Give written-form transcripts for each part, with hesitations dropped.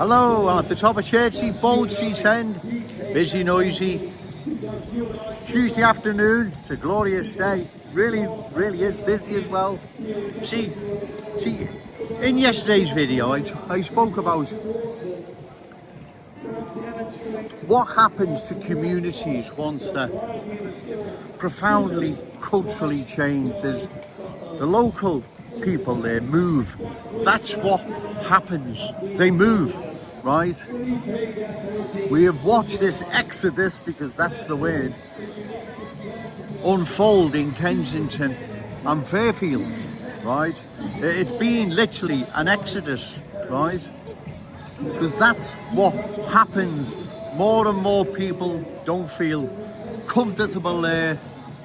Hello, I'm at the top of Casualty, Bold Street End, busy, noisy. Tuesday afternoon, it's a glorious day, really is busy as well. See, in yesterday's video I spoke about what happens to communities once they're profoundly culturally changed. As the local people there move, that's what happens, they move, right? We have watched this exodus, because that's the word, unfold in Kensington and Fairfield, right? It's been literally an exodus, right? Because that's what happens. More and more people don't feel comfortable there.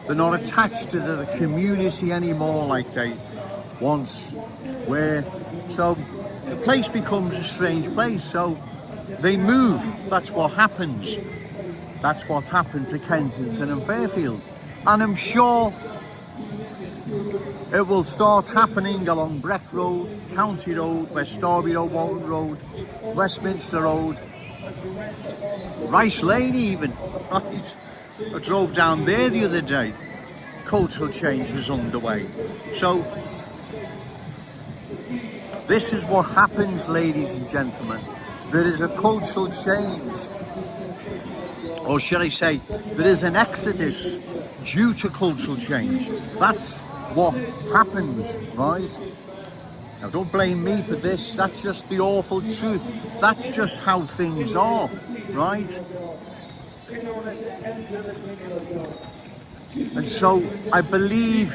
They're not attached to the community anymore like they once were. So the place becomes a strange place. So they move. That's what happens. That's what's happened to Kensington and Fairfield. And I'm sure it will start happening along Breck Road, County Road, West Derby Road, Walton Road, Westminster Road, Rice Lane even, right? I drove down there the other day. Cultural change was underway. So this is what happens, ladies and gentlemen. There is a cultural change, or should I say, there is an exodus due to cultural change. That's what happens, right? Now don't blame me for this, that's just the awful truth. That's just how things are, right? And so I believe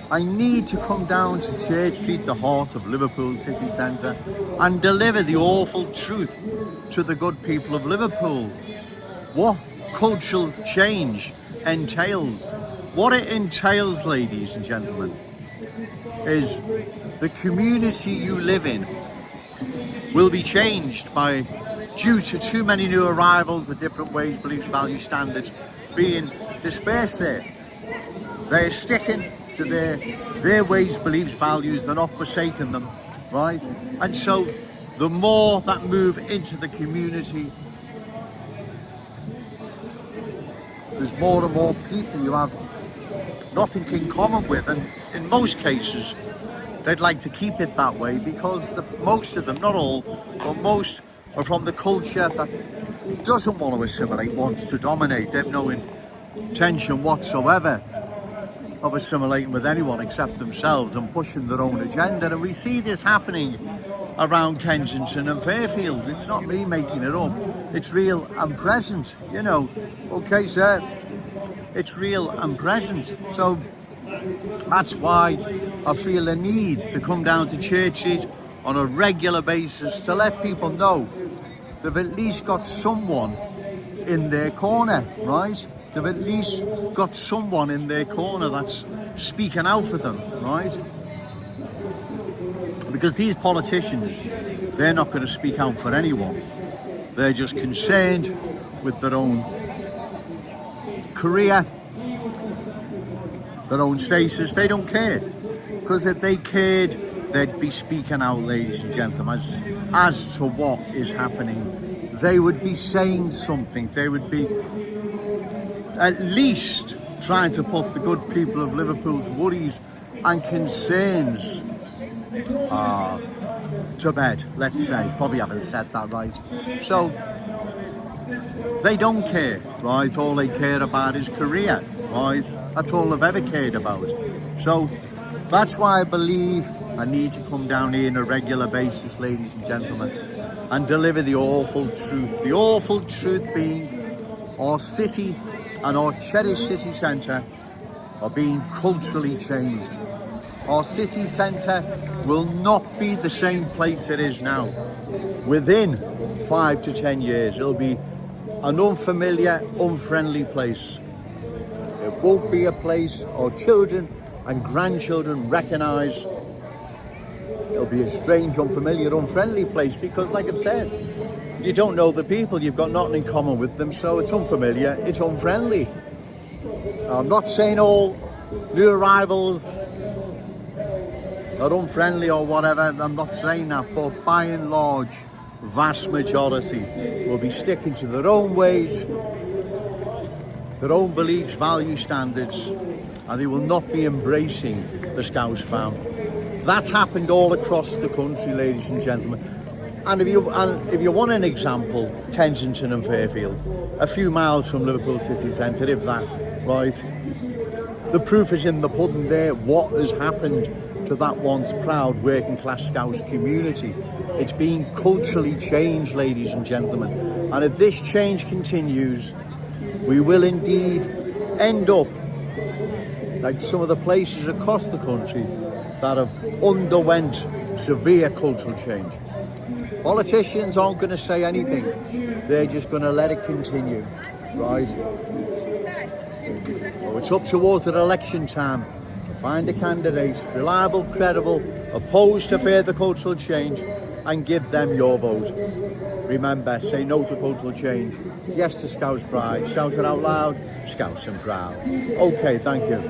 I need to come down to Church Street, the heart of Liverpool city centre, and deliver the awful truth to the good people of Liverpool. What cultural change entails. What it entails, ladies and gentlemen, is the community you live in will be changed due to too many new arrivals with different ways, beliefs, values, standards being dispersed there. They're sticking to their ways, beliefs, values. They're not forsaking them, right? And so the more that move into the community, there's more and more people you have nothing in common with, and in most cases they'd like to keep it that way, because most of them, not all, but most are from the culture that doesn't want to assimilate, wants to dominate. They've no intention whatsoever of assimilating with anyone except themselves and pushing their own agenda. And we see this happening around Kensington and Fairfield. It's not me making it up, it's real and present, you know. Okay, sir, it's real and present. So that's why I feel the need to come down to Church Street on a regular basis to let people know they've at least got someone in their corner, right? They've at least got someone in their corner that's speaking out for them, right? Because these politicians, they're not going to speak out for anyone. They're just concerned with their own career, their own status. They don't care. Because if they cared, they'd be speaking out, ladies and gentlemen, as to what is happening. They would be saying something. They would be at least trying to put the good people of Liverpool's worries and concerns to bed, let's say. Probably haven't said that right. So they don't care, right? All they care about is career, right? That's all they've ever cared about. So that's why I believe I need to come down here on a regular basis, ladies and gentlemen, and deliver the awful truth. The awful truth being our city and our cherished city centre are being culturally changed. Our city centre will not be the same place it is now. Within 5 to 10 years, it'll be an unfamiliar, unfriendly place. It won't be a place our children and grandchildren recognise. It'll be a strange, unfamiliar, unfriendly place, because, like I've said, you don't know the people, you've got nothing in common with them, so it's unfamiliar, it's unfriendly. I'm not saying all new arrivals are unfriendly or whatever, I'm not saying that, but by and large, vast majority will be sticking to their own ways, their own beliefs, value standards, and they will not be embracing the Scouse fam. That's happened all across the country, ladies and gentlemen. And if you want an example, Kensington and Fairfield, a few miles from Liverpool city centre, if that, right? The proof is in the pudding there. What has happened to that once proud working class Scouse community? It's been culturally changed, ladies and gentlemen. And if this change continues, we will indeed end up like some of the places across the country that have underwent severe cultural change. Politicians aren't going to say anything. They're just going to let it continue, right? So it's up towards the election time to find a candidate, reliable, credible, opposed to further cultural change, and give them your vote. Remember, say no to cultural change, yes to Scouse pride. Shout it out loud, Scouse and proud. Okay, thank you.